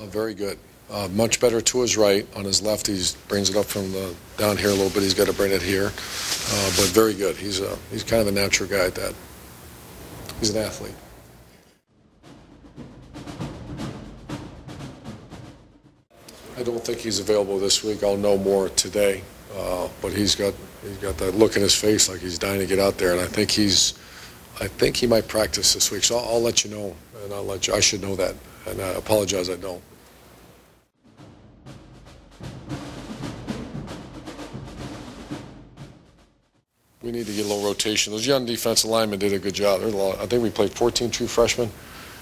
Very good. Much better to his right. On his left, he brings it up from the down here a little bit. He's got to bring it here, but very good. He's kind of a natural guy at that. He's an athlete. I don't think he's available this week. I'll know more today, but he's got that look in his face like he's dying to get out there, and I think he might practice this week. So I'll let you know, and I should know that, and I apologize I don't. We need to get a little rotation. Those young defensive linemen did a good job. I think we played 14 true freshmen.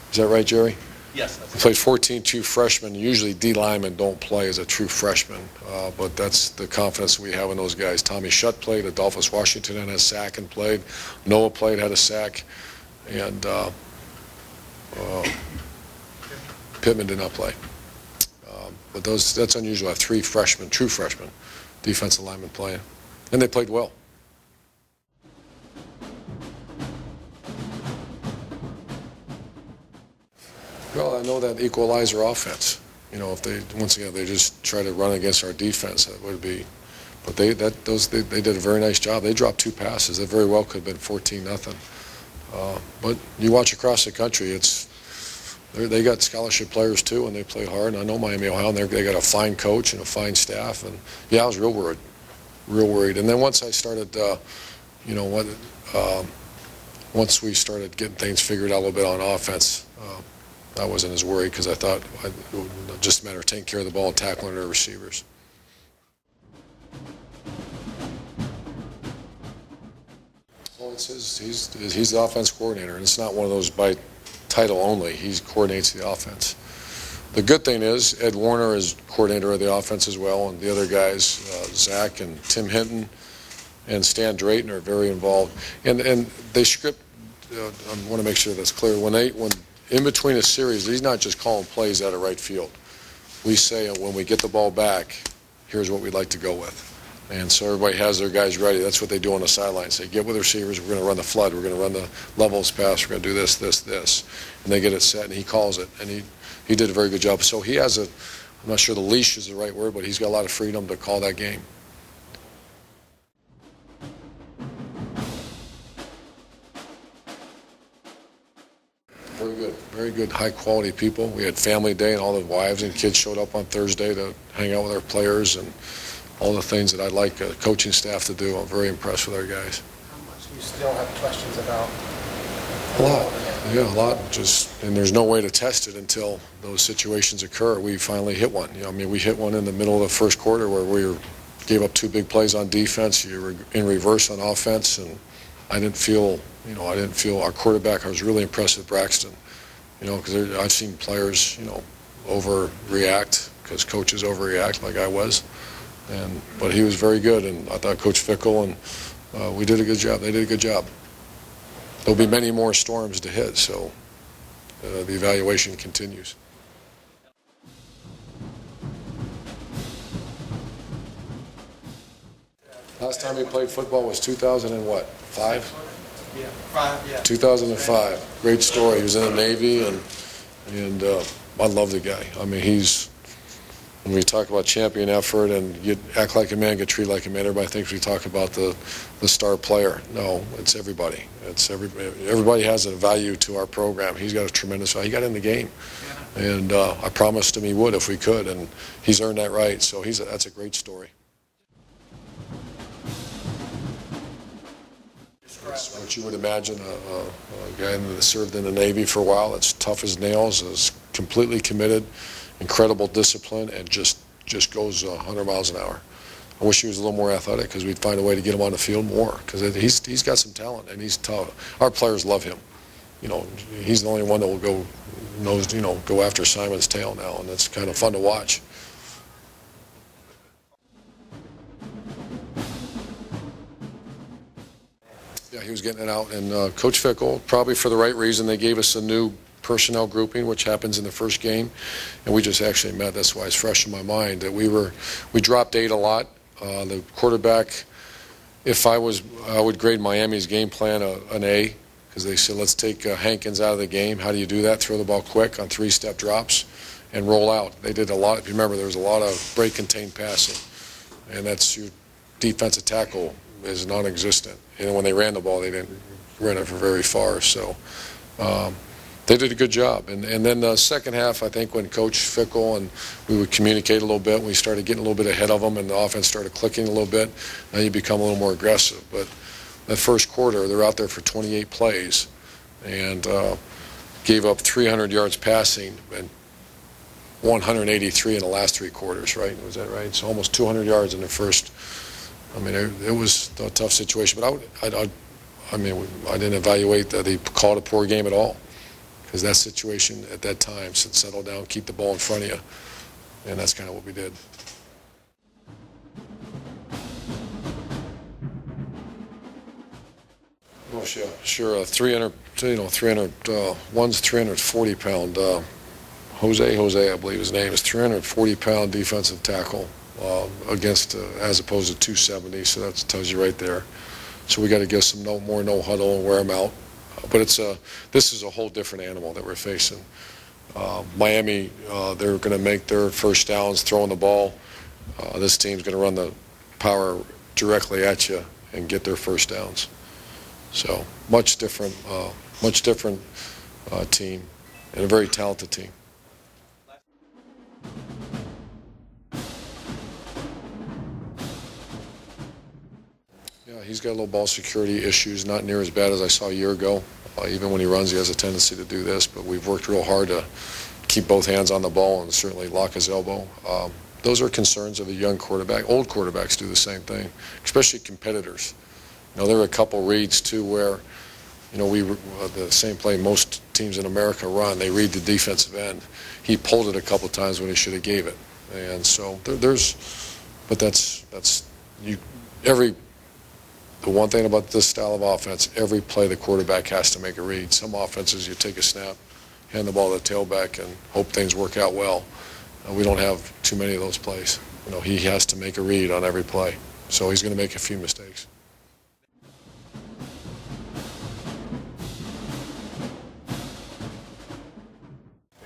Is that right, Jerry? Yes. We played 14 true freshmen. Usually D linemen don't play as a true freshman, but that's the confidence we have in those guys. Tommy Shutt played. Adolphus Washington had a sack and played. Noah played, had a sack, and Pittman did not play. But that's unusual. I have 3 freshmen, true freshmen, defensive linemen playing, and they played well. Well, I know that equalizer offense. You know, if they just try to run against our defense, that would be. But they did a very nice job. They dropped 2 passes. That very well could have been 14-0. But you watch across the country, they got scholarship players too, and they play hard. And I know Miami, Ohio, and they got a fine coach and a fine staff. And yeah, I was real worried. And then once I started, once we started getting things figured out a little bit on offense. I wasn't as worried because I thought it was just a matter of taking care of the ball and tackling their receivers. Well, he's the offense coordinator, and it's not one of those by title only. He coordinates the offense. The good thing is Ed Warner is coordinator of the offense as well, and the other guys, Zach and Tim Hinton and Stan Drayton, are very involved. And they script. I want to make sure that's clear. When in between a series, he's not just calling plays out of right field. We say when we get the ball back, here's what we'd like to go with. And so everybody has their guys ready. That's what they do on the sideline. Say, get with the receivers. We're going to run the flood. We're going to run the levels pass. We're going to do this, this, this. And they get it set, and he calls it. And he did a very good job. So he has I'm not sure the leash is the right word, but he's got a lot of freedom to call that game. Very good, high-quality people. We had family day, and all the wives and kids showed up on Thursday to hang out with our players and all the things that I'd like a coaching staff to do. I'm very impressed with our guys. How much do you still have questions about? A lot. Yeah, a lot. And there's no way to test it until those situations occur. We finally hit one. We hit one in the middle of the first quarter where we gave up 2 big plays on defense. You were in reverse on offense, and I didn't feel our quarterback. I was really impressed with Braxton. Because I've seen players, overreact because coaches overreact like I was. But he was very good, and I thought Coach Fickle and we did a good job. They did a good job. There'll be many more storms to hit, so the evaluation continues. Last time he played football was 2005? Yeah, 5, yeah. 2005. Great story. He was in the Navy, and I love the guy. When we talk about champion effort and you act like a man, get treated like a man, everybody thinks we talk about the star player. No, it's everybody. Everybody has a value to our program. He's got a tremendous value. He got in the game, and I promised him he would if we could, and he's earned that right. So that's a great story. It's what you would imagine a guy that served in the Navy for a while. That's tough as nails, is completely committed, incredible discipline, and just goes 100 miles an hour. I wish he was a little more athletic because we'd find a way to get him on the field more because he's got some talent and he's tough. Our players love him. He's the only one that will go after Simon's tail now, and it's kind of fun to watch. Yeah, he was getting it out, and Coach Fickle, probably for the right reason, they gave us a new personnel grouping, which happens in the first game, and we just actually met. That's why it's fresh in my mind that we dropped 8 a lot. The quarterback, I would grade Miami's game plan an A, because they said let's take Hankins out of the game. How do you do that? Throw the ball quick on 3-step drops, and roll out. They did a lot. If you remember, there was a lot of break contained passing, and that's your defensive tackle is non-existent. And when they ran the ball, they didn't run it for very far. So they did a good job. And then the second half, I think when Coach Fickle and we would communicate a little bit, we started getting a little bit ahead of them, and the offense started clicking a little bit. Now you become a little more aggressive. But that first quarter, they're out there for 28 plays and gave up 300 yards passing and 183 in the last 3 quarters, right? Was that right? So almost 200 yards in the first. I mean, it was a tough situation. But I didn't evaluate that he called a poor game at all, because that situation at that time said settle down, keep the ball in front of you, and that's kind of what we did. Oh, sure. 340-pound. Jose, I believe his name is 340-pound defensive tackle against as opposed to 270. So that tells you right there. So we got to get some more no huddle and wear them out. But this is a whole different animal that we're facing. Miami, they're going to make their first downs throwing the ball. This team's going to run the power directly at you and get their first downs. So much different team, and a very talented team. Yeah, he's got a little ball security issues, not near as bad as I saw a year ago. Even when he runs, he has a tendency to do this, but we've worked real hard to keep both hands on the ball and certainly lock his elbow. Those are concerns of a young quarterback. Old quarterbacks do the same thing, especially competitors. There were a couple reads, too, where, the same play most teams in America run, they read the defensive end. He pulled it a couple times when he should have gave it. And so the one thing about this style of offense, every play the quarterback has to make a read. Some offenses, you take a snap, hand the ball to the tailback, and hope things work out well. We don't have too many of those plays. He has to make a read on every play. So he's going to make a few mistakes.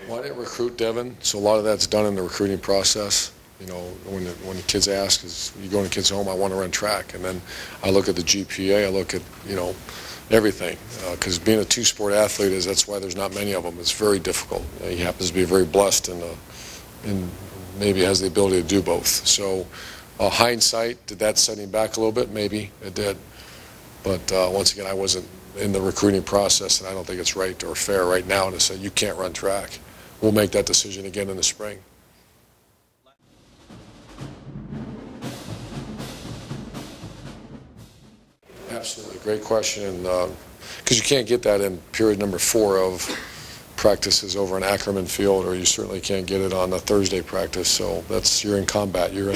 Well, I didn't recruit Devin, so a lot of that's done in the recruiting process. When the kids ask, you go in the kids' home, I want to run track. And then I look at the GPA, I look at, everything. Because being a two-sport athlete, that's why there's not many of them. It's very difficult. He happens to be very blessed and maybe has the ability to do both. So hindsight, did that set him back a little bit? Maybe it did. But once again, I wasn't in the recruiting process, and I don't think it's right or fair right now to say you can't run track. We'll make that decision again in the spring. Absolutely, great question. Because you can't get that in period number 4 of practices over in Ackerman Field, or you certainly can't get it on a Thursday practice. So you're in combat. You're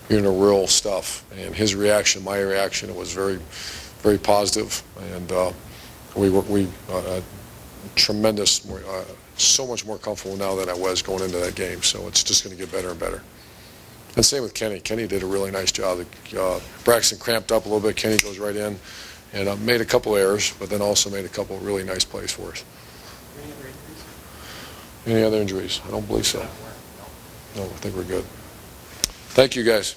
in a real stuff. And his reaction, my reaction, it was very, very positive. And we tremendous, so much more comfortable now than I was going into that game. So it's just going to get better and better. And same with Kenny. Kenny did a really nice job. Braxton cramped up a little bit. Kenny goes right in and made a couple errors, but then also made a couple really nice plays for us. Any other injuries? I don't believe so. No, I think we're good. Thank you, guys.